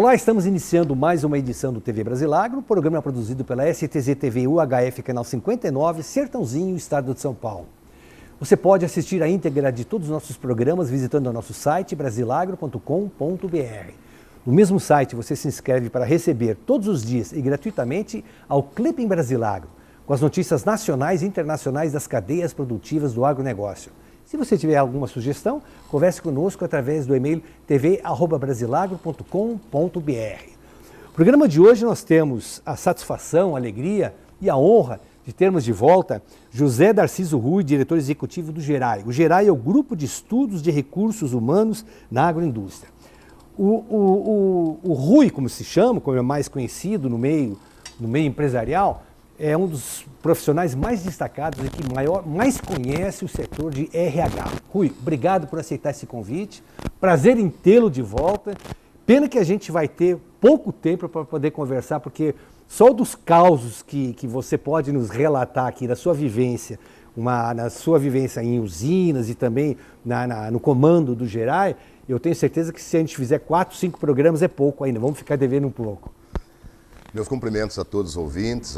Olá, estamos iniciando mais uma edição do TV Brasilagro, programa produzido pela STZ TV UHF, canal 59, Sertãozinho, estado de São Paulo. Você pode assistir a íntegra de todos os nossos programas visitando o nosso site brasilagro.com.br. No mesmo site você se inscreve para receber todos os dias e gratuitamente ao Clipe em Brasilagro, com as notícias nacionais e internacionais das cadeias produtivas do agronegócio. Se você tiver alguma sugestão, converse conosco através do e-mail tv@brasilagro.com.br. No programa de hoje nós temos a satisfação, a alegria e a honra de termos de volta José Darciso Rui, diretor executivo do GERAI. O GERAI é o Grupo de Estudos de Recursos Humanos na Agroindústria. O Rui, como se chama, como é mais conhecido no meio empresarial, é um dos profissionais mais destacados e que mais conhece o setor de RH. Rui, obrigado por aceitar esse convite. Prazer em tê-lo de volta. Pena que a gente vai ter pouco tempo para poder conversar, porque só dos causos que você pode nos relatar aqui da sua vivência, na sua vivência em usinas e também no comando do GERAI, eu tenho certeza que se a gente fizer 4, 5 programas é pouco ainda. Vamos ficar devendo um pouco. Meus cumprimentos a todos os ouvintes,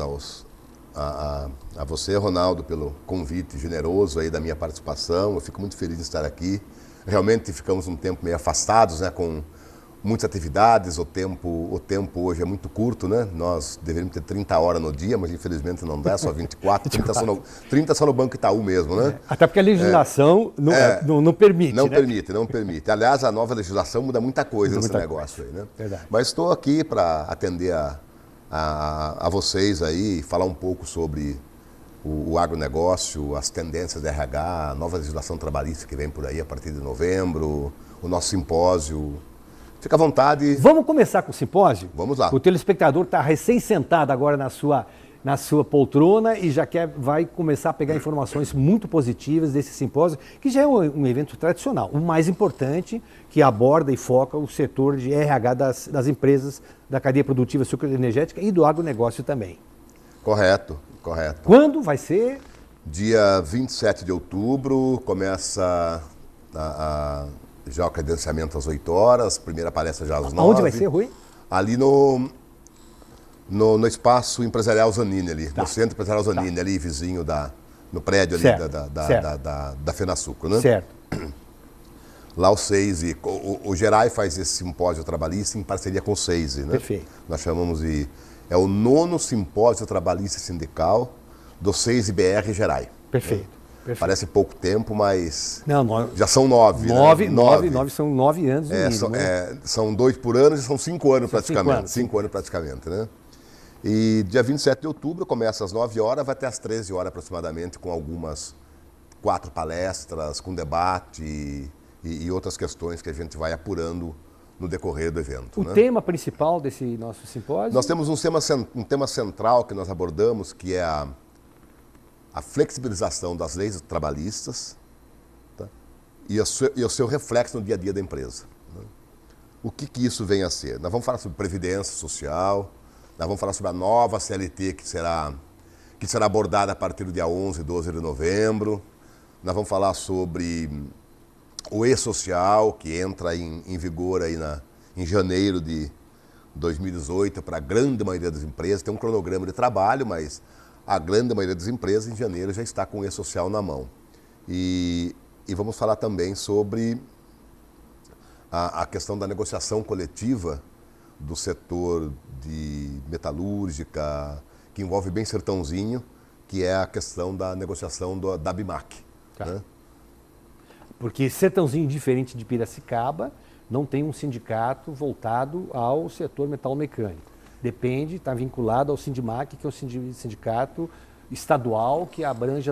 a você, Ronaldo, pelo convite generoso aí da minha participação. Eu fico muito feliz de estar aqui. Realmente ficamos um tempo meio afastados, né, com muitas atividades. O tempo hoje é muito curto, né? Nós deveríamos ter 30 horas no dia, mas infelizmente não dá, só 24. 30 só no Banco Itaú mesmo, né? Até porque a legislação não permite, Não né? não permite. Aliás, a nova legislação muda muita coisa nesse negócio aí, né? Verdade. Mas estou aqui para atender a vocês aí, falar um pouco sobre o agronegócio, as tendências da RH, a nova legislação trabalhista que vem por aí a partir de novembro, o nosso simpósio. Fica à vontade. Vamos começar com o simpósio? Vamos lá. O telespectador está recém-sentado agora na sua poltrona e já vai começar a pegar informações muito positivas desse simpósio, que já é um evento tradicional, o mais importante, que aborda e foca o setor de RH das empresas da cadeia produtiva sucroenergética e do agronegócio também. Correto. Quando vai ser? Dia 27 de outubro, começa já o credenciamento às 8 horas, primeira palestra já às 9. Aonde vai ser, Rui? Ali no espaço empresarial Zanini ali, no centro empresarial Zanini, ali vizinho no prédio ali da FenaSucro, né? Certo. Lá o SEISE, o GERAI faz esse simpósio trabalhista em parceria com o SEISE, né? Perfeito. Nós chamamos é o 9º simpósio trabalhista sindical do SEISE BR GERAI. Perfeito. Né? Perfeito. Parece pouco tempo, mas não, já são 9. São 9 anos no mínimo, são 2 por ano e são 5 anos praticamente. 5 anos praticamente, né? E dia 27 de outubro começa às 9 horas, vai até às 13 horas aproximadamente, com algumas 4 palestras, com debate e outras questões que a gente vai apurando no decorrer do evento. O tema principal desse nosso simpósio? Nós temos um tema central que nós abordamos, que é a flexibilização das leis trabalhistas, tá? e o seu reflexo no dia a dia da empresa. Né? O que isso vem a ser? Nós vamos falar sobre previdência social, nós vamos falar sobre a nova CLT que será abordada a partir do dia 11 e 12 de novembro, nós vamos falar sobre o E-Social, que entra em vigor aí em janeiro de 2018 para a grande maioria das empresas. Tem um cronograma de trabalho, mas a grande maioria das empresas em janeiro já está com o E-Social na mão. E vamos falar também sobre a questão da negociação coletiva do setor de metalúrgica, que envolve bem Sertãozinho, que é a questão da negociação da BIMAC. Tá. Né? Porque Sertãozinho, diferente de Piracicaba, não tem um sindicato voltado ao setor metalomecânico. Depende, está vinculado ao Sindimac, que é o sindicato estadual que abrange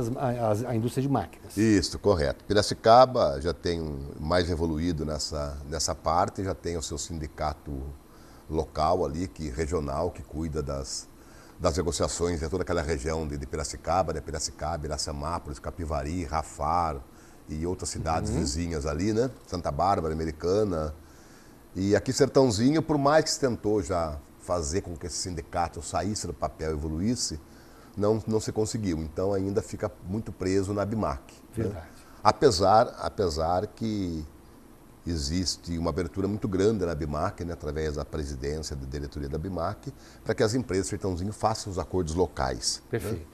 a indústria de máquinas. Isso, correto. Piracicaba já tem mais evoluído nessa parte, já tem o seu sindicato local ali, regional, que cuida das negociações de toda aquela região de Piracicaba, Iracemápolis, Capivari, Rafar e outras cidades vizinhas ali, né? Santa Bárbara, Americana. E aqui Sertãozinho, por mais que se tentou já fazer com que esse sindicato saísse do papel e evoluísse, não se conseguiu. Então ainda fica muito preso na BIMAC. Verdade. Né? Apesar que existe uma abertura muito grande na BIMAC, né, através da presidência da diretoria da BIMAC, para que as empresas do Sertãozinho façam os acordos locais. Perfeito.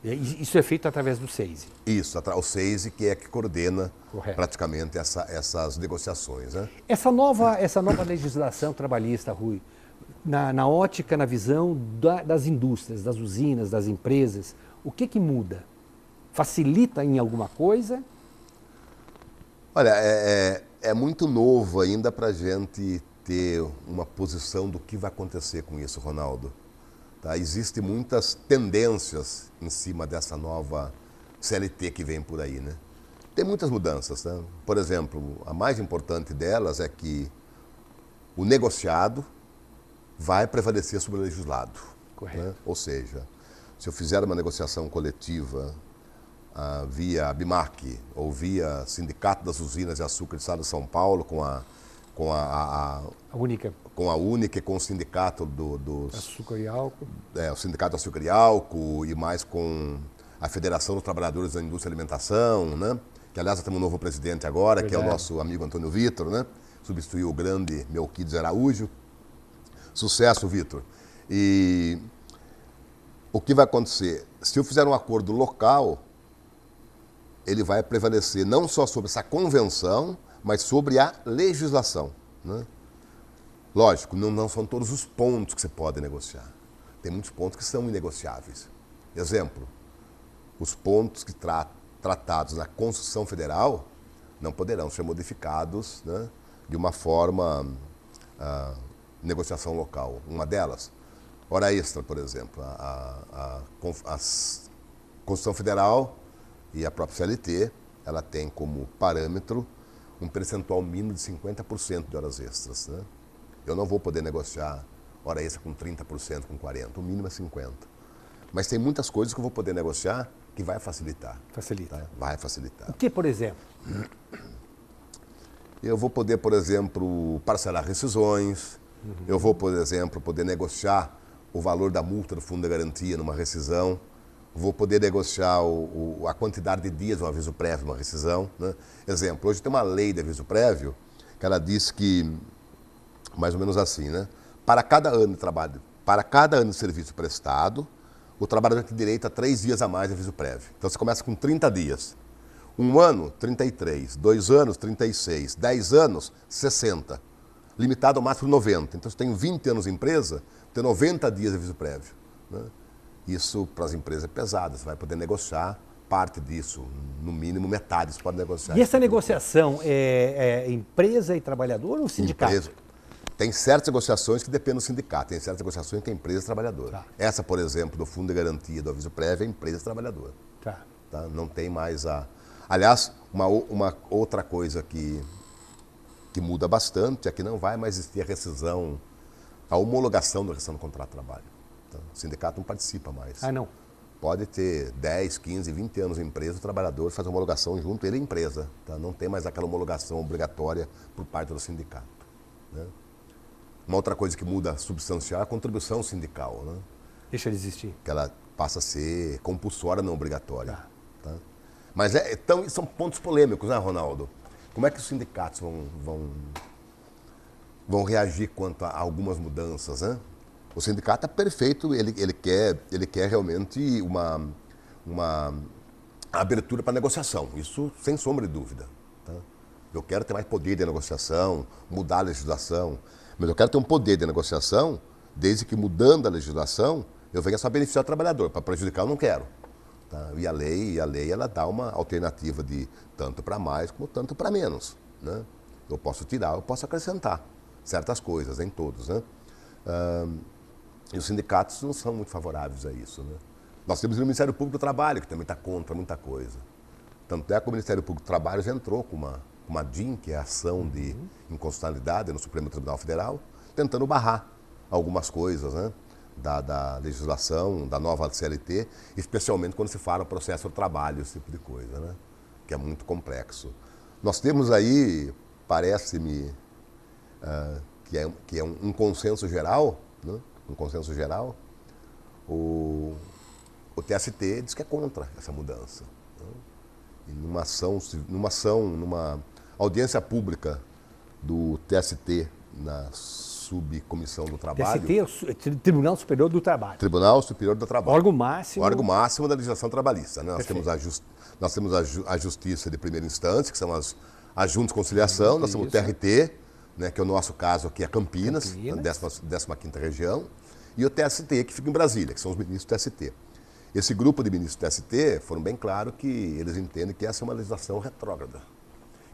Né? E isso é feito através do SEISE. Isso, o SEISE que é que coordena Correto. praticamente essas negociações. Né? Essa nova legislação trabalhista, Rui, na ótica, na visão das indústrias, das usinas, das empresas, o que muda? Facilita em alguma coisa? Olha, é muito novo ainda para a gente ter uma posição do que vai acontecer com isso, Ronaldo. Tá? Existem muitas tendências em cima dessa nova CLT que vem por aí, né? Tem muitas mudanças, né? Por exemplo, a mais importante delas é que o negociado vai prevalecer sobre o legislado. Correto. Né? Ou seja, se eu fizer uma negociação coletiva via BIMAC ou via Sindicato das Usinas de Açúcar do Estado de São Paulo com a única. Com a única e com o sindicato dos... Açúcar e álcool. O Sindicato do Açúcar e Álcool e mais com a Federação dos Trabalhadores da Indústria e Alimentação, né? Que aliás temos um novo presidente agora, que é o nosso amigo Antônio Vitor, né? Substituiu o grande Melquides Araújo. Sucesso, Vitor. E o que vai acontecer? Se eu fizer um acordo local, ele vai prevalecer não só sobre essa convenção, mas sobre a legislação. Né? Lógico, não são todos os pontos que você pode negociar. Tem muitos pontos que são inegociáveis. Exemplo, os pontos que tratados na Constituição Federal não poderão ser modificados, né, de uma forma negociação local. Uma delas, hora extra, por exemplo. A Constituição Federal e a própria CLT, ela tem como parâmetro um percentual mínimo de 50% de horas extras. Né? Eu não vou poder negociar hora extra com 30%, com 40%, o mínimo é 50%. Mas tem muitas coisas que eu vou poder negociar que vai facilitar. Facilita. Tá? Vai facilitar. O que, por exemplo? Eu vou poder, por exemplo, parcelar rescisões. Eu vou, por exemplo, poder negociar o valor da multa do fundo de garantia numa rescisão. Vou poder negociar a quantidade de dias do aviso prévio numa rescisão. Né? Exemplo, hoje tem uma lei de aviso prévio que ela diz que, mais ou menos assim, né? Para cada ano de trabalho, para cada ano de serviço prestado, o trabalhador tem direito a 3 dias a mais de aviso prévio. Então você começa com 30 dias. 1 ano, 33. 2 anos, 36. 10 anos, 60. Limitado ao máximo 90. Então, se eu tenho 20 anos de empresa, tenho 90 dias de aviso prévio. Né? Isso, para as empresas, é pesado. Você vai poder negociar parte disso, no mínimo metade você pode negociar. E essa negociação é empresa e trabalhador ou sindicato? Empresa. Tem certas negociações que dependem do sindicato, tem certas negociações que é empresa e trabalhador. Tá. Essa, por exemplo, do fundo de garantia do aviso prévio é empresa e trabalhador. Tá. Tá? Não tem mais a... Aliás, uma outra coisa que muda bastante é que não vai mais existir a rescisão, a homologação da rescisão do contrato de trabalho. Tá? O sindicato não participa mais. Ah, não? Pode ter 10, 15, 20 anos em empresa, o trabalhador faz a homologação junto, ele é empresa. Tá? Não tem mais aquela homologação obrigatória por parte do sindicato. Né? Uma outra coisa que muda substancial é a contribuição sindical. Né? Deixa de existir. Que ela passa a ser compulsória, não obrigatória. Tá? Mas então, são pontos polêmicos, né, Ronaldo? Como é que os sindicatos vão reagir quanto a algumas mudanças, né? O sindicato é perfeito, ele quer realmente uma abertura para negociação, isso sem sombra de dúvida. Tá? Eu quero ter mais poder de negociação, mudar a legislação, mas eu quero ter um poder de negociação, desde que mudando a legislação, eu venha só beneficiar o trabalhador, para prejudicar eu não quero. Tá? E a lei ela dá uma alternativa de tanto para mais como tanto para menos. Né? Eu posso tirar, eu posso acrescentar certas coisas, nem todos. Né? E os sindicatos não são muito favoráveis a isso. Né? Nós temos o Ministério Público do Trabalho, que também está contra muita coisa. Tanto é que o Ministério Público do Trabalho já entrou com uma DIN, que é a ação de inconstitucionalidade no Supremo Tribunal Federal, tentando barrar algumas coisas, né? Da legislação, da nova CLT, especialmente quando se fala processo do trabalho, esse tipo de coisa, né? Que é muito complexo. Nós temos aí, parece-me, que é um consenso geral, né? Um consenso geral, o TST diz que é contra essa mudança. Né? E numa audiência pública do TST na subcomissão do trabalho. TST é o Tribunal Superior do Trabalho. Tribunal Superior do Trabalho. Órgão máximo. Órgão máximo da legislação trabalhista. Né? Nós temos a Justiça de Primeira Instância, que são as juntas de conciliação, nós temos o TRT, né, que é o nosso caso aqui, é Campinas, na 15ª região, e o TST, que fica em Brasília, que são os ministros do TST. Esse grupo de ministros do TST foram bem claros que eles entendem que essa é uma legislação retrógrada,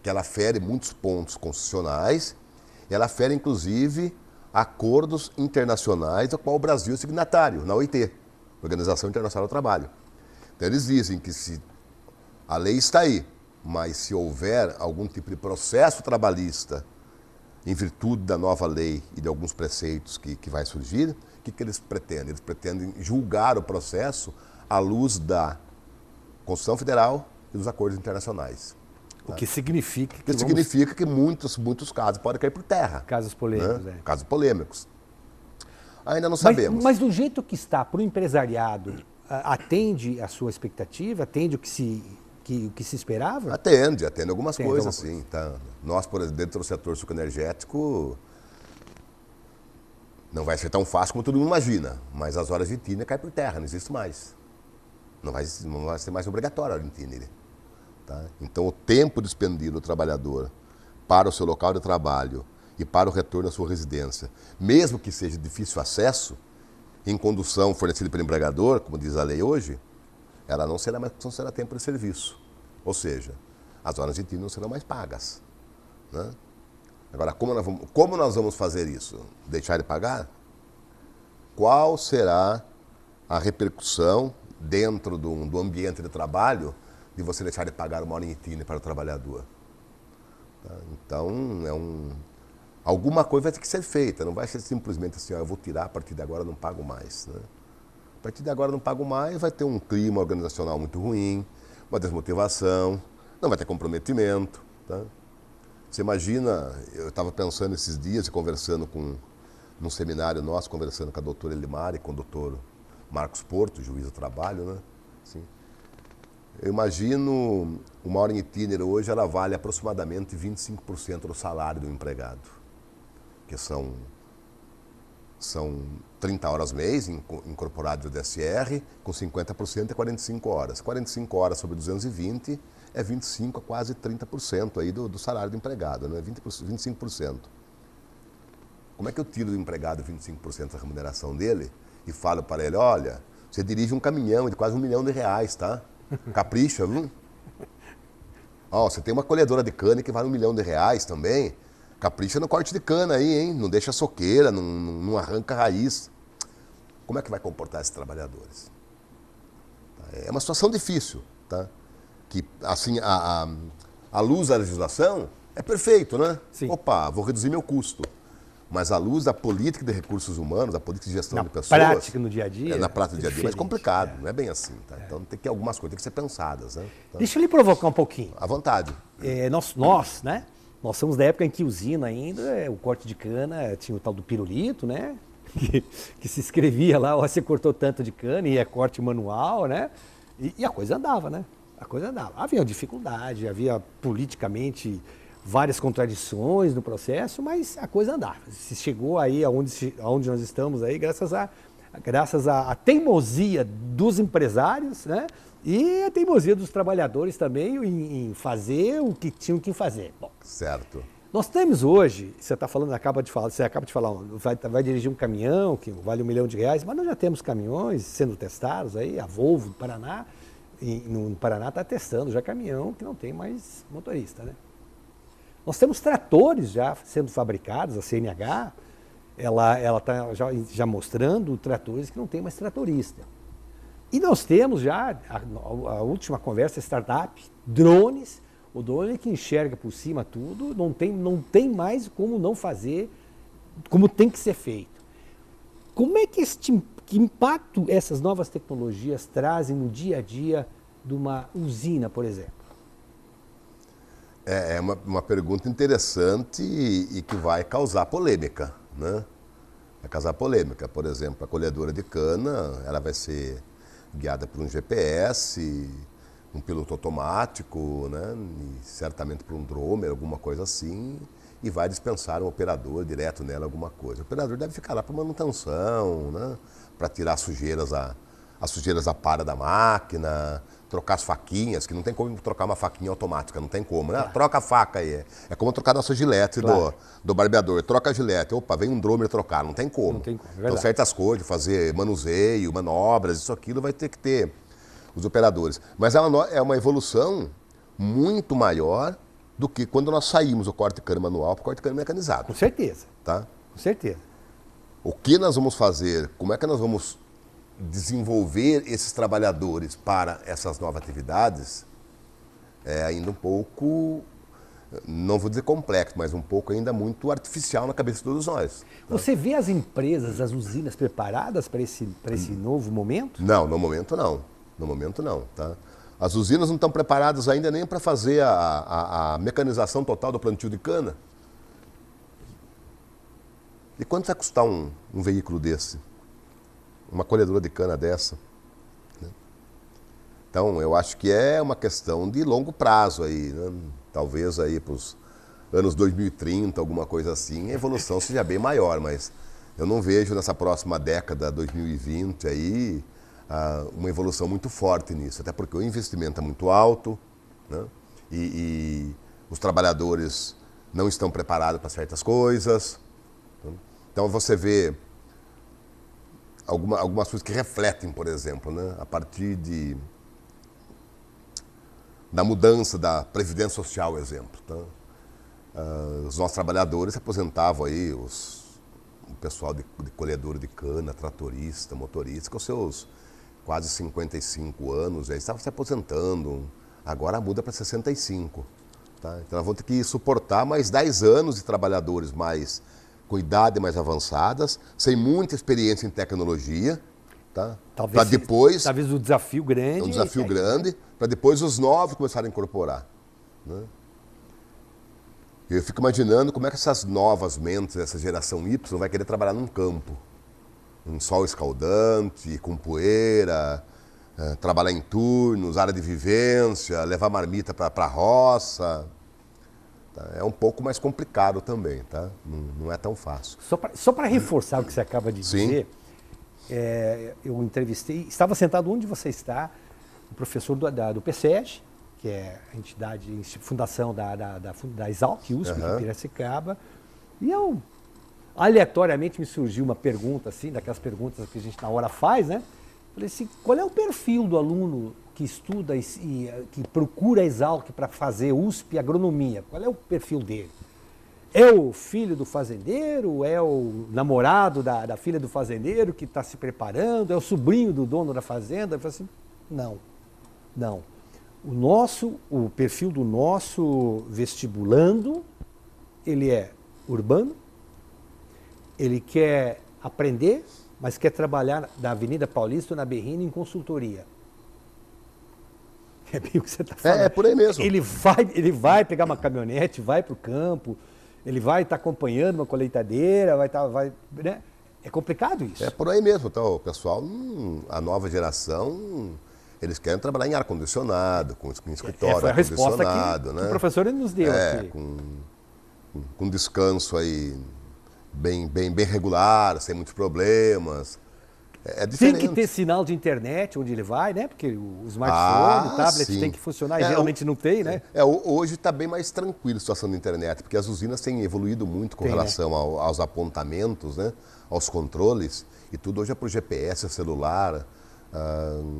que ela fere muitos pontos constitucionais, ela fere, inclusive, acordos internacionais ao qual o Brasil é signatário, na OIT, Organização Internacional do Trabalho. Então, eles dizem que se a lei está aí, mas se houver algum tipo de processo trabalhista em virtude da nova lei e de alguns preceitos que vai surgir, o que eles pretendem? Eles pretendem julgar o processo à luz da Constituição Federal e dos acordos internacionais. O que significa que significa que muitos casos podem cair por terra. Casos polêmicos, né? Casos polêmicos. Ainda não sabemos. Mas do jeito que está para o empresariado, atende a sua expectativa? Atende o que se esperava? Atende algumas coisas, sim. Tá? Nós, por exemplo, dentro do setor sucroenergético, não vai ser tão fácil como todo mundo imagina, mas as horas de tiner caem por terra, não existe mais. Não vai ser mais obrigatório a hora de tiner. Tá? Então, o tempo despendido do trabalhador para o seu local de trabalho e para o retorno à sua residência, mesmo que seja de difícil acesso, em condução fornecida pelo empregador, como diz a lei hoje, ela não será tempo de serviço. Ou seja, as horas de tiner não serão mais pagas. Né? Agora, como nós vamos fazer isso? Deixar de pagar? Qual será a repercussão dentro do ambiente de trabalho de você deixar de pagar uma hora em tiner para o trabalhador? Tá? Então, alguma coisa vai ter que ser feita, não vai ser simplesmente assim, eu vou tirar, a partir de agora não pago mais. Né? A partir de agora não pago mais, vai ter um clima organizacional muito ruim, uma desmotivação, não vai ter comprometimento. Tá? Você imagina, eu estava pensando esses dias e conversando num seminário nosso, conversando com a doutora Elimar e com o doutor Marcos Porto, juiz do trabalho, né? Assim, eu imagino uma hora em tiner hoje, ela vale aproximadamente 25% do salário do empregado, que são 30 horas mês, incorporados do DSR, com 50% é 45 horas. 45 horas sobre 220 é 25% a quase 30% aí do salário do empregado, né? 25%. Como é que eu tiro do empregado 25% da remuneração dele e falo para ele, olha, você dirige um caminhão de quase R$1 milhão, tá? Capricha, viu? Ó, você tem uma colhedora de cana que vale R$1 milhão também. Capricha no corte de cana aí, hein? Não deixa soqueira, não arranca raiz. Como é que vai comportar esses trabalhadores? É uma situação difícil, tá? Que, assim, a luz da legislação é perfeito, né? Sim. Opa, vou reduzir meu custo. Mas à luz da política de recursos humanos, da política de gestão de pessoas... Na prática, no dia a dia... na prática, no dia a dia, é mais complicado, não é bem assim. Tá? Então, algumas coisas têm que ser pensadas. Né? Então, deixa eu lhe provocar um pouquinho. À vontade. Nós, né? Nós somos da época em que usina ainda, o corte de cana, tinha o tal do pirulito, né? Que se escrevia lá, ó, você cortou tanto de cana e é corte manual, né? E a coisa andava, né? A coisa andava. Havia dificuldade, havia politicamente várias contradições no processo, mas a coisa andava. Se chegou aí aonde nós estamos aí, graças à teimosia dos empresários, né? E a teimosia dos trabalhadores também em fazer o que tinham que fazer. Bom, certo. Nós temos hoje, você acaba de falar, vai dirigir um caminhão que vale R$1 milhão, mas nós já temos caminhões sendo testados aí, a Volvo do Paraná, no Paraná está testando já caminhão que não tem mais motorista, né? Nós temos tratores já sendo fabricados, a CNH, ela está já mostrando tratores que não tem mais tratorista. E nós temos já, a última conversa, startup, drones, o drone que enxerga por cima tudo, não tem mais como não fazer, como tem que ser feito. Como é que que impacto essas novas tecnologias trazem no dia a dia de uma usina, por exemplo? É uma pergunta interessante e que vai causar polêmica, né? Vai causar polêmica. Por exemplo, a colhedora de cana, ela vai ser guiada por um GPS, um piloto automático, né? E certamente por um drone, alguma coisa assim. e vai dispensar um operador direto nela alguma coisa. O operador deve ficar lá para manutenção, né? Para tirar as sujeiras da para da máquina, trocar as faquinhas, que não tem como trocar uma faquinha automática, não tem como, né? Claro. Troca a faca aí. É como trocar nossa gilete Claro. do barbeador. Troca a gilete. Opa, vem um drômer trocar, não tem como. Não tem como, é Então verdade. certas coisas, fazer manuseio, manobras, isso aquilo vai ter que ter os operadores. Mas é uma evolução muito maior do que quando nós saímos do corte-cano manual para o corte-cano mecanizado. Com certeza, Tá? com certeza. O que nós vamos fazer, como é que nós vamos desenvolver esses trabalhadores para essas novas atividades, é ainda um pouco, não vou dizer complexo, mas um pouco ainda muito artificial na cabeça de todos nós. Você vê as empresas, as usinas preparadas para esse novo momento? Não, no momento não. No momento não, tá? As usinas não estão preparadas ainda nem para fazer a mecanização total do plantio de cana. E quanto vai custar um veículo desse? Uma colhedora de cana dessa? Né? Então, eu acho que é uma questão de longo prazo aí, né? Talvez aí para os anos 2030, alguma coisa assim, a evolução seja bem maior, mas eu não vejo nessa próxima década, 2020, aí, uma evolução muito forte nisso, até porque o investimento é muito alto, né? E os trabalhadores não estão preparados para certas coisas. Então você vê algumas coisas que refletem, por exemplo, né? A partir da mudança da Previdência Social, exemplo. Tá? Os nossos trabalhadores se aposentavam aí, o pessoal de colhedor de cana, tratorista, motorista, com seus quase 55 anos, já estavam se aposentando, agora muda para 65. Tá? Então nós vamos ter que suportar mais 10 anos de trabalhadores mais com idade mais avançadas, sem muita experiência em tecnologia, tá? Para depois... Talvez o desafio grande... É um desafio grande, para depois os novos começarem a incorporar. Né? Eu fico imaginando como é que essas novas mentes, essa geração Y, vai querer trabalhar num campo. Um sol escaldante, com poeira, trabalhar em turnos, área de vivência, levar marmita para a roça. É um pouco mais complicado também, tá? Não é tão fácil. Só para reforçar o que você acaba de dizer, eu entrevistei, estava sentado onde você está, o professor do PSEG, que é a entidade, fundação da Exalc, USP, de Piracicaba, e eu, aleatoriamente, me surgiu uma pergunta, assim, daquelas perguntas que a gente na hora faz, né? Falei assim, qual é o perfil do aluno que estuda e que procura a Exalc para fazer USP agronomia? Qual é o perfil dele? É o filho do fazendeiro? É o namorado da filha do fazendeiro que está se preparando? É o sobrinho do dono da fazenda? Eu falei assim, não. O perfil do nosso vestibulando, ele é urbano, ele quer aprender, mas quer trabalhar na Avenida Paulista ou na Berrini em consultoria. É bem o que você está falando. É por aí mesmo. Ele vai pegar uma caminhonete, vai para o campo, ele vai estar acompanhando uma colheitadeira, né? É complicado isso. É por aí mesmo. Então, o pessoal, a nova geração, eles querem trabalhar em ar-condicionado, com escritório foi a resposta ar-condicionado. que o professor nos deu aqui. Com descanso aí bem regular, sem muitos problemas. É diferente. Tem que ter sinal de internet onde ele vai, né? Porque o smartphone, o tablet sim. tem que funcionar e geralmente não tem, né? Hoje está bem mais tranquilo a situação da internet, porque as usinas têm evoluído muito com relação aos apontamentos, né? Aos controles, e tudo hoje é por GPS, celular.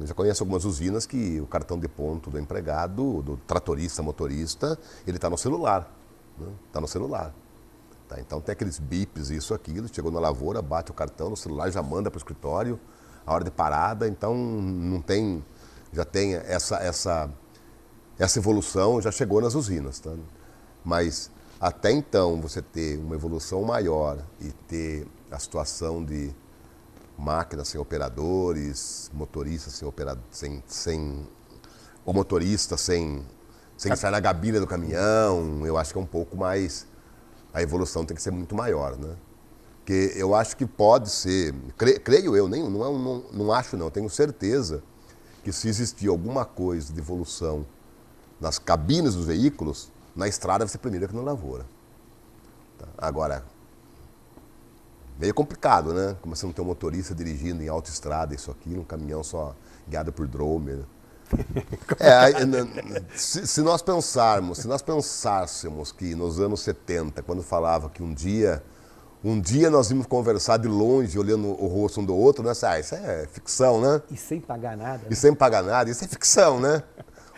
Já conheço algumas usinas que o cartão de ponto do empregado, do tratorista, motorista, ele está no celular. Está no celular. Tá, então tem aqueles bips, isso, aquilo, chegou na lavoura, bate o cartão no celular, já manda para o escritório, a hora de parada, então não tem, já tem essa evolução, já chegou nas usinas. Tá? Mas até então você ter uma evolução maior e ter a situação de máquinas sem operadores, motoristas sem o motorista sem estar na gabina do caminhão, eu acho que é um pouco mais... A evolução tem que ser muito maior, né? Porque eu acho que pode ser, creio eu, não acho não, tenho certeza que se existir alguma coisa de evolução nas cabines dos veículos, na estrada vai ser primeiro que na lavoura. Tá? Agora, meio complicado, né? Começando a ter um motorista dirigindo em autoestrada, isso aqui, um caminhão só guiado por drone. Se nós pensássemos que nos anos 70, quando falava que um dia nós íamos conversar de longe, olhando o rosto um do outro, né? Isso é ficção, né? E sem pagar nada. Né? E sem pagar nada, isso é ficção, né?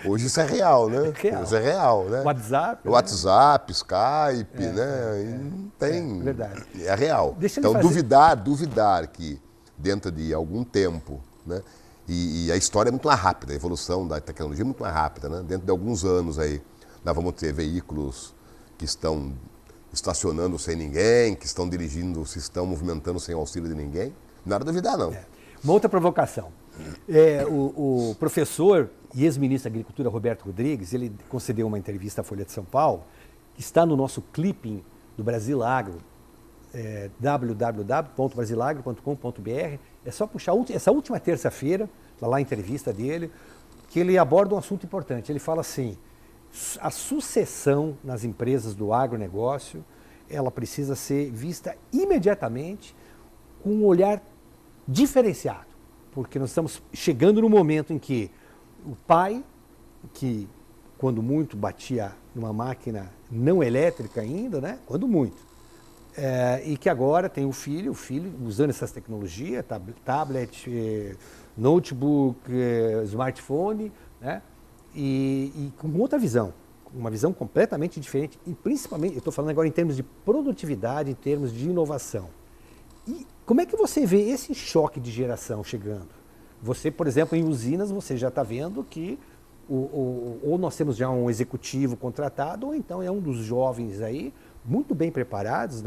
Hoje isso é real, né? Real. Isso é real, né? WhatsApp. WhatsApp, Skype, né? E não tem. Verdade. É real. Então, duvidar que dentro de algum tempo, né? E a história é muito mais rápida, a evolução da tecnologia é muito mais rápida, né? Dentro de alguns anos aí, nós vamos ter veículos que estão estacionando sem ninguém, que estão dirigindo, se estão movimentando sem auxílio de ninguém. Não era duvidar, não. Uma outra provocação. O professor e ex-ministro da Agricultura, Roberto Rodrigues, ele concedeu uma entrevista à Folha de São Paulo, que está no nosso clipping do Brasil Agro, www.brasilagro.com.br. É só puxar essa última terça-feira, lá a entrevista dele, que ele aborda um assunto importante. Ele fala assim, a sucessão nas empresas do agronegócio, ela precisa ser vista imediatamente com um olhar diferenciado, porque nós estamos chegando no momento em que o pai, que quando muito batia numa máquina não elétrica ainda, né? Quando muito, e que agora tem o filho usando essas tecnologias, tablet, notebook, smartphone, né? E com outra visão, uma visão completamente diferente, e principalmente, eu estou falando agora em termos de produtividade, em termos de inovação. E como é que você vê esse choque de geração chegando? Você, por exemplo, em usinas, você já está vendo que ou nós temos já um executivo contratado, ou então é um dos jovens aí, muito bem preparados,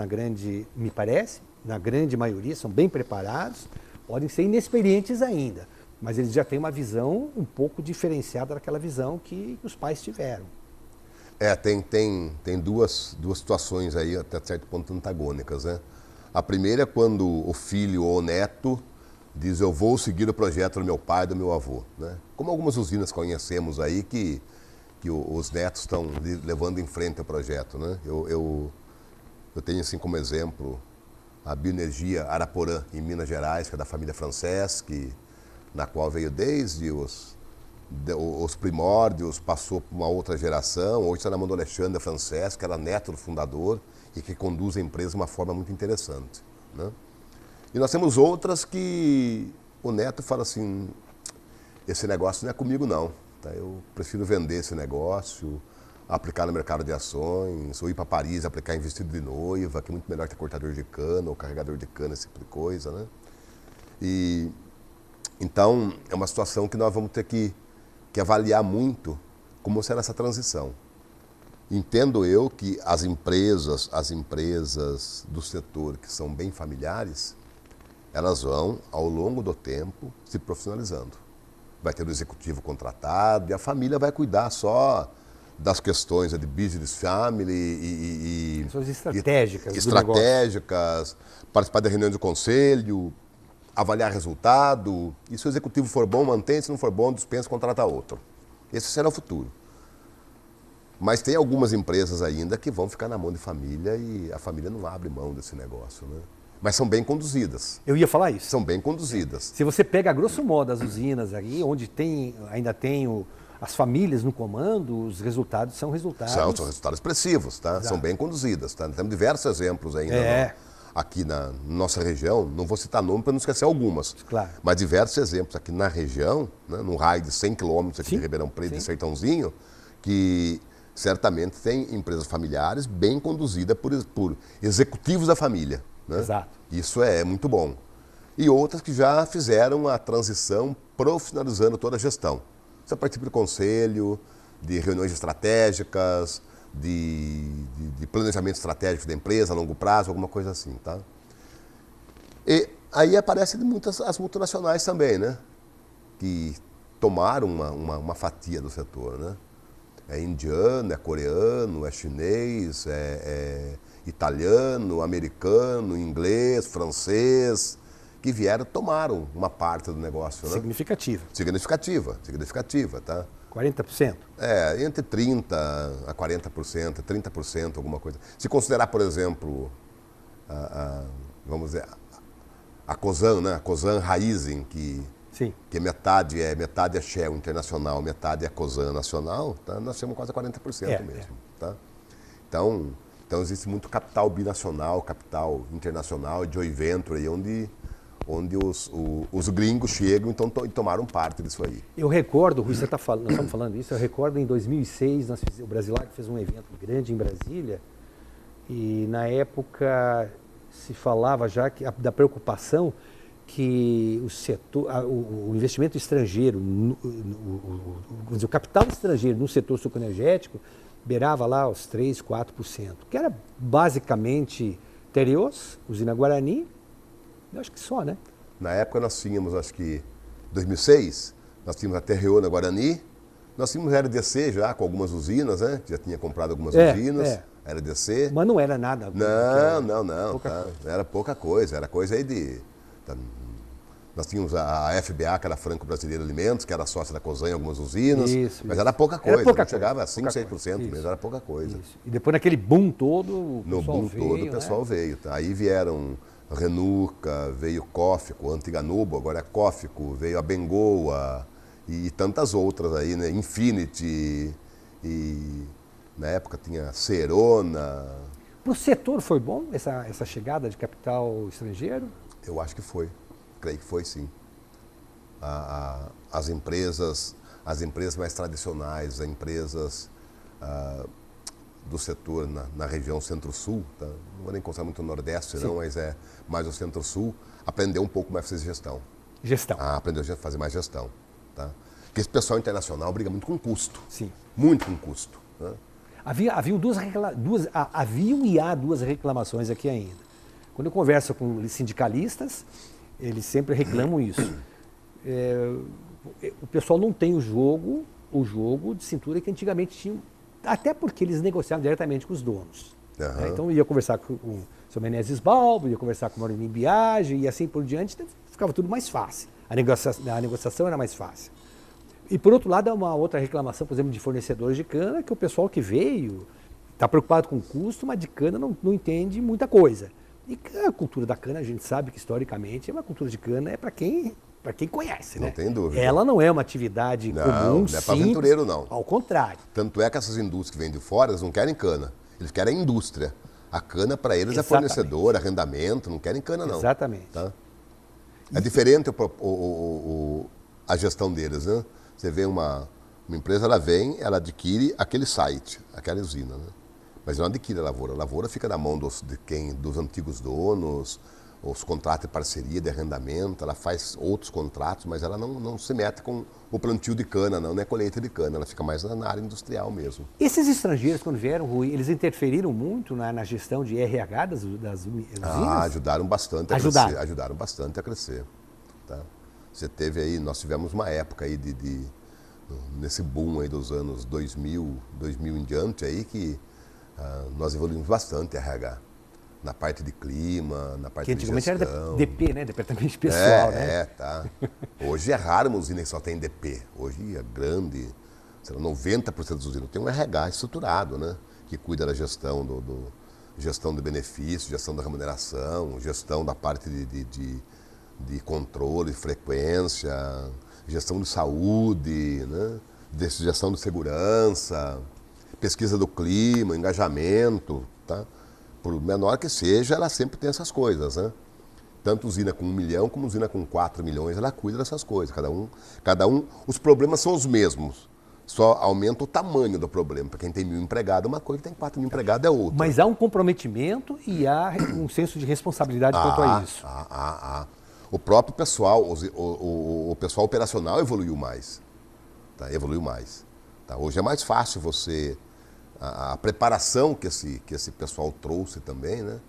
me parece, na grande maioria, são bem preparados, podem ser inexperientes ainda, mas eles já têm uma visão um pouco diferenciada daquela visão que os pais tiveram. Tem duas situações aí, até certo ponto, antagônicas, né? A primeira é quando o filho ou o neto diz, eu vou seguir o projeto do meu pai e do meu avô, né? Como algumas usinas conhecemos aí que os netos estão levando em frente o projeto, né? Eu tenho assim como exemplo a Bioenergia Araporã, em Minas Gerais, que é da família Francesc, na qual veio desde os primórdios, passou por uma outra geração, hoje está na mão do Alexandre Francesc, que era neto do fundador e que conduz a empresa de uma forma muito interessante, né? E nós temos outras que o neto fala assim, esse negócio não é comigo não, tá? Eu prefiro vender esse negócio, aplicar no mercado de ações, ou ir para Paris aplicar em vestido de noiva, que é muito melhor que cortador de cana ou carregador de cana, esse tipo de coisa, né? E então é uma situação que nós vamos ter que avaliar muito como será essa transição. Entendo eu que as empresas do setor que são bem familiares, elas vão, ao longo do tempo, se profissionalizando. Vai ter o executivo contratado e a família vai cuidar só das questões de business family e questões estratégicas. Estratégicas, participar da reunião de conselho, avaliar resultado. E se o executivo for bom, mantém, se não for bom, dispensa, contrata outro. Esse será o futuro. Mas tem algumas empresas ainda que vão ficar na mão de família e a família não abre mão desse negócio, né? Mas são bem conduzidas. Eu ia falar isso. São bem conduzidas. Se você pega, a grosso modo, as usinas aí, onde ainda tem as famílias no comando, os resultados são resultados... São resultados expressivos, tá? Exato. São bem conduzidas, tá? Temos diversos exemplos ainda aqui na nossa região, não vou citar nome para não esquecer algumas. Claro. Mas diversos exemplos aqui na região, né, num raio de 100 quilômetros aqui de Ribeirão Preto e Sertãozinho, que certamente tem empresas familiares bem conduzidas por executivos da família. Né? Exato. Isso é muito bom. E outras que já fizeram a transição profissionalizando toda a gestão. Você participa do conselho, de reuniões estratégicas, de planejamento estratégico da empresa a longo prazo, alguma coisa assim, tá? E aí aparecem muitas as multinacionais também, né? Que tomaram uma fatia do setor, né? É indiano, é coreano, é chinês, é italiano, americano, inglês, francês, que tomaram uma parte do negócio, né? Significativa, tá? 40%? Entre 30% a 40%, 30%, alguma coisa. Se considerar, por exemplo, vamos dizer, a Cosan, né? A Cosan Raizen, Sim. que metade é Shell Internacional, metade é Cosan Nacional, tá? Nós temos quase 40% mesmo. Tá? Então existe muito capital binacional, capital internacional, joint venture, aí, onde os gringos chegam e tomaram parte disso aí. Eu recordo, Rui, nós estamos falando isso, eu recordo em 2006, o Brasilar fez um evento grande em Brasília e na época se falava já da preocupação que o investimento estrangeiro, o capital estrangeiro no setor sucroenergético beirava lá os 3%, 4%, que era basicamente Tereos, usina Guarani, eu acho que só, né? Na época nós tínhamos, acho que em 2006, nós tínhamos a Terreô na Guarani, nós tínhamos a RDC já com algumas usinas, né? Já tinha comprado algumas usinas, RDC. Mas não era nada. Não. Era pouca coisa, era coisa aí de... Nós tínhamos a FBA, que era Franco Brasileiro Alimentos, que era sócia da Cosan em algumas usinas, mas era pouca coisa, chegava a 5%, 6% mesmo, era pouca coisa. Isso. E depois naquele boom todo, o pessoal veio. Tá? Aí vieram Renuca, veio Cófico, Antiganubo, agora é Cófico, veio a Bengoa e tantas outras aí, né? Infinity, e na época tinha Cerona. Para o setor foi bom essa chegada de capital estrangeiro? Eu acho que foi. Creio que foi, sim. As empresas mais tradicionais, as empresas do setor na região Centro-Sul, tá? Não vou nem considerar muito o Nordeste, não, mas é mais o Centro-Sul, aprendeu um pouco mais a fazer gestão. Aprendeu a fazer mais gestão. Tá? Porque esse pessoal internacional briga muito com custo. Sim. Muito com custo. Né? Haviam e há duas reclamações aqui ainda. Quando eu converso com sindicalistas, eles sempre reclamam isso. O pessoal não tem o jogo de cintura que antigamente tinham, até porque eles negociavam diretamente com os donos. Uhum. Então ia conversar com o seu Menezes Balbo, ia conversar com o Maurício Biagi e assim por diante, ficava tudo mais fácil. A negociação era mais fácil. E por outro lado, há uma outra reclamação, por exemplo, de fornecedores de cana, que o pessoal que veio está preocupado com o custo, mas de cana não entende muita coisa. E a cultura da cana, a gente sabe que historicamente é uma cultura de cana, para quem conhece, né? Não tem dúvida. Ela não é uma atividade comum, não é para aventureiro, não. Ao contrário. Tanto é que essas indústrias que vêm de fora, elas não querem cana. Eles querem a indústria. A cana para eles é fornecedor, arrendamento, não querem cana, não. Exatamente. Tá? É diferente a gestão deles, né? Você vê uma empresa, ela adquire aquele site, aquela usina, né? Mas não adquire a lavoura. A lavoura fica na mão dos antigos donos, os contratos de parceria, de arrendamento, ela faz outros contratos, mas ela não se mete com o plantio de cana, não é colheita de cana, ela fica mais na área industrial mesmo. Esses estrangeiros, quando vieram, Rui, eles interferiram muito na gestão de RH das usinas? Ajudaram bastante a crescer. Ajudaram bastante a crescer. Tá? Você teve aí, nós tivemos uma época aí nesse boom aí dos anos 2000 em diante aí que nós evoluímos bastante RH. Na parte de clima, na parte de gestão. Que antigamente era DP, né? Departamento pessoal, né? Tá. Hoje é raro uma usina que só tem DP. Hoje é grande, sei lá, 90% das usinas tem um RH estruturado, né? Que cuida da gestão gestão de benefícios, gestão da remuneração, gestão da parte de controle, frequência, gestão de saúde, né? Gestão de segurança, pesquisa do clima, engajamento, tá? Por menor que seja, ela sempre tem essas coisas, né? Tanto usina com 1 milhão como usina com 4 milhões, ela cuida dessas coisas. Cada um, os problemas são os mesmos, só aumenta o tamanho do problema. Para quem tem 1.000 empregados, uma coisa, quem tem 4.000 empregados é outra. Mas há um comprometimento e há um senso de responsabilidade quanto a isso. O próprio pessoal, o pessoal operacional evoluiu mais. Tá? Evoluiu mais. Tá? Hoje é mais fácil você... A preparação que esse pessoal trouxe também, né,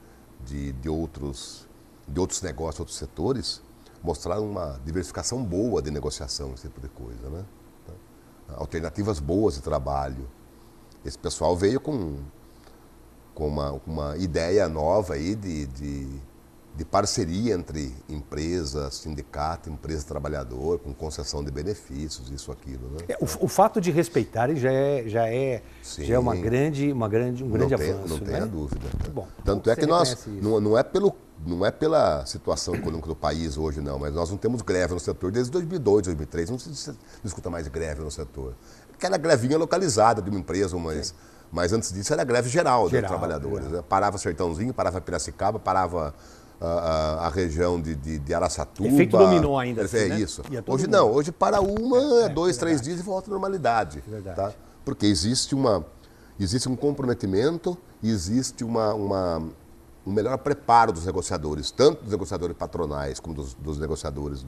de outros negócios, outros setores, mostraram uma diversificação boa de negociação, esse tipo de coisa, né? Alternativas boas de trabalho. Esse pessoal veio com uma ideia nova aí de de parceria entre empresa, sindicato, empresa trabalhador, com concessão de benefícios, isso, aquilo. Né? O fato de respeitarem já é um grande avanço. Não tenha né? dúvida. Bom, tanto é que nós, não é pela situação econômica do país hoje, não, mas nós não temos greve no setor desde 2002, 2003, não se escuta mais greve no setor. Aquela grevinha localizada de uma empresa, mas antes disso era greve geral dos trabalhadores. Né? Parava Sertãozinho, parava Piracicaba, parava a região de Araçatuba. Efeito dominó ainda. Assim, né? Isso. Hoje não, hoje para 2, 3 dias e volta à normalidade. Tá? Porque existe um comprometimento, existe um melhor preparo dos negociadores, tanto dos negociadores patronais como dos negociadores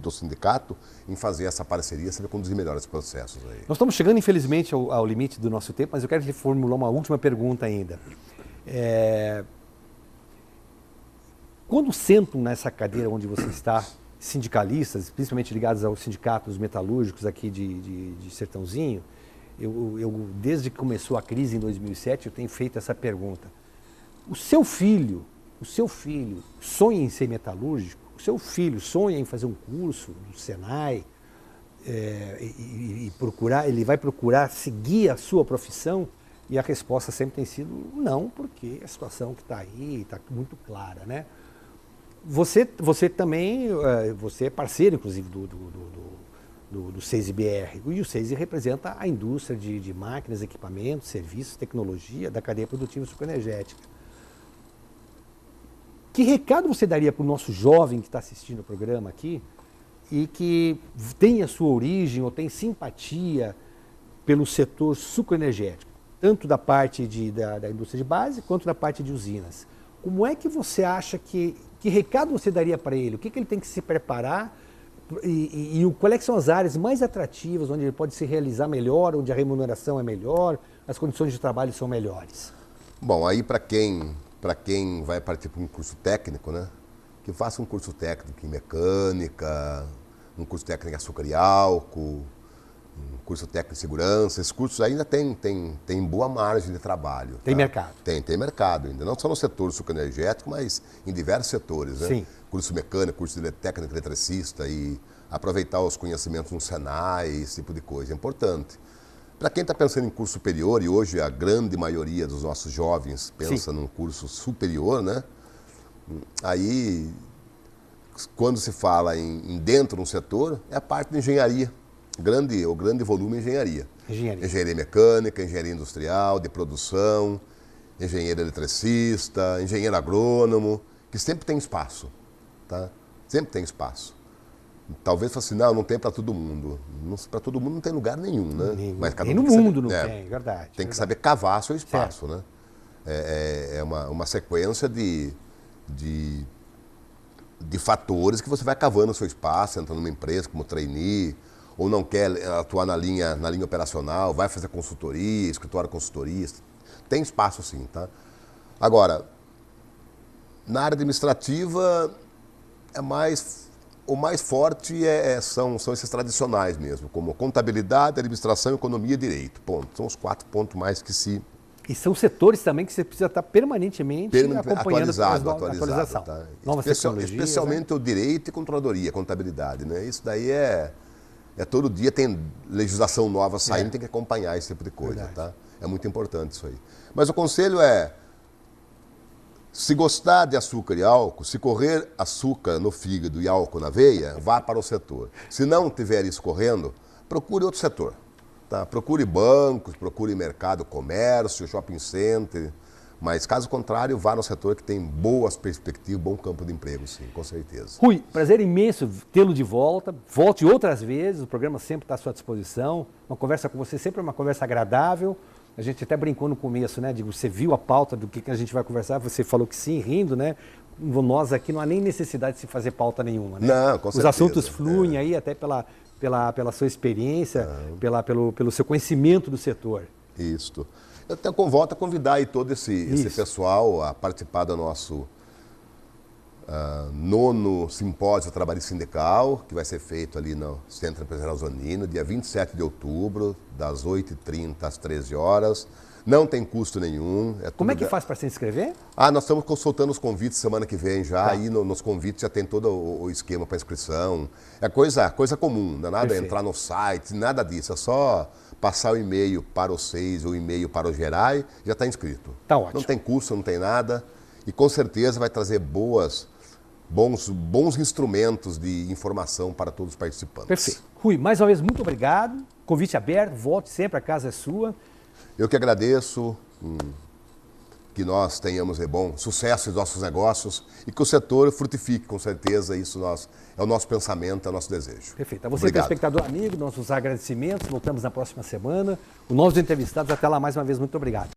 do sindicato, em fazer essa parceria, saber conduzir melhor os processos. Aí. Nós estamos chegando, infelizmente, ao limite do nosso tempo, mas eu quero lhe formular uma última pergunta ainda. Quando sentam nessa cadeira onde você está, sindicalistas, principalmente ligados aos sindicatos metalúrgicos aqui de Sertãozinho, eu, desde que começou a crise em 2007, eu tenho feito essa pergunta. O seu filho sonha em ser metalúrgico? O seu filho sonha em fazer um curso no Senai e ele vai procurar seguir a sua profissão? E a resposta sempre tem sido não, porque a situação que está aí está muito clara, né? Você também, você é parceiro, inclusive, do SESI-BR. E o SESI representa a indústria de máquinas, equipamentos, serviços, tecnologia da cadeia produtiva sucroenergética. Que recado você daria para o nosso jovem que está assistindo o programa aqui e que tem a sua origem ou tem simpatia pelo setor sucroenergético, tanto da parte da indústria de base quanto da parte de usinas? Como é que você acha que recado você daria para ele? O que ele tem que se preparar e quais são as áreas mais atrativas onde ele pode se realizar melhor, onde a remuneração é melhor, as condições de trabalho são melhores? Bom, aí para quem vai partir para um curso técnico, né? Que faça um curso técnico em mecânica, um curso técnico em açúcar e álcool, um curso técnico em segurança. Esses cursos ainda tem boa margem de trabalho. Tem mercado. Tem mercado ainda, não só no setor sucroenergético, mas em diversos setores. Né? Sim. Curso mecânico, curso de técnico eletricista e aproveitar os conhecimentos no Senai, esse tipo de coisa. É importante. Para quem está pensando em curso superior, e hoje a grande maioria dos nossos jovens pensa num curso superior, né? Aí, quando se fala em dentro de um setor, é a parte de engenharia. O grande volume é engenharia. Engenharia mecânica, engenharia industrial, de produção, engenheiro eletricista, engenheiro agrônomo, que sempre tem espaço, tá? Sempre tem espaço. Talvez fosse assim, não tem para todo mundo. Para todo mundo não tem lugar nenhum, né? Mas cada no mundo não tem, verdade. Tem que saber cavar seu espaço, né? É uma sequência de fatores que você vai cavando o seu espaço, entrando numa empresa como trainee, ou não quer atuar na linha operacional, vai fazer consultoria, escritório consultoria. Tem espaço sim, tá? Agora, na área administrativa, o mais forte são esses tradicionais mesmo, como contabilidade, administração, economia e direito. Ponto. São os 4 pontos mais que se... E são setores também que você precisa estar permanentemente acompanhando a atualização. Tá? Novas tecnologias. Especialmente, né? O direito e controladoria, contabilidade. Né? Isso daí todo dia tem legislação nova saindo, tem que acompanhar esse tipo de coisa. Tá? É muito importante isso aí. Mas o conselho se gostar de açúcar e álcool, se correr açúcar no fígado e álcool na veia, vá para o setor. Se não tiver isso correndo, procure outro setor. Tá? Procure bancos, procure mercado, comércio, shopping center. Mas, caso contrário, vá no setor que tem boas perspectivas, bom campo de emprego, sim, com certeza. Rui, prazer imenso tê-lo de volta. Volte outras vezes, o programa sempre está à sua disposição. Uma conversa com você sempre é uma conversa agradável. A gente até brincou no começo, né? Você viu a pauta do que a gente vai conversar, você falou que sim, rindo, né? Nós aqui não há nem necessidade de se fazer pauta nenhuma, né? Não, com certeza. Os assuntos fluem aí até pela sua experiência, pelo seu conhecimento do setor. Isso. Eu até volto a convidar aí todo esse pessoal a participar do nosso 9º Simpósio Trabalhista Sindical, que vai ser feito ali no Centro Empresarial Zonino, dia 27 de outubro, das 8h30 às 13 horas, Não tem custo nenhum. Como é que faz para se inscrever? Nós estamos soltando os convites semana que vem já. Aí nos convites já tem todo o esquema para inscrição. É coisa comum, não é nada entrar no site, nada disso. É só passar o e-mail para o SEIS, o e-mail para o Gerai, já está inscrito. Tá ótimo. Não tem custo, não tem nada. E com certeza vai trazer bons instrumentos de informação para todos os participantes. Perfeito. Rui, mais uma vez, muito obrigado. Convite aberto, volte sempre, a casa é sua. Eu que agradeço, que nós tenhamos sucesso em nossos negócios e que o setor frutifique, com certeza, isso é o nosso pensamento, é o nosso desejo. Perfeito. A você, telespectador amigo, nossos agradecimentos, voltamos na próxima semana. Os novos entrevistados, até lá mais uma vez, muito obrigado.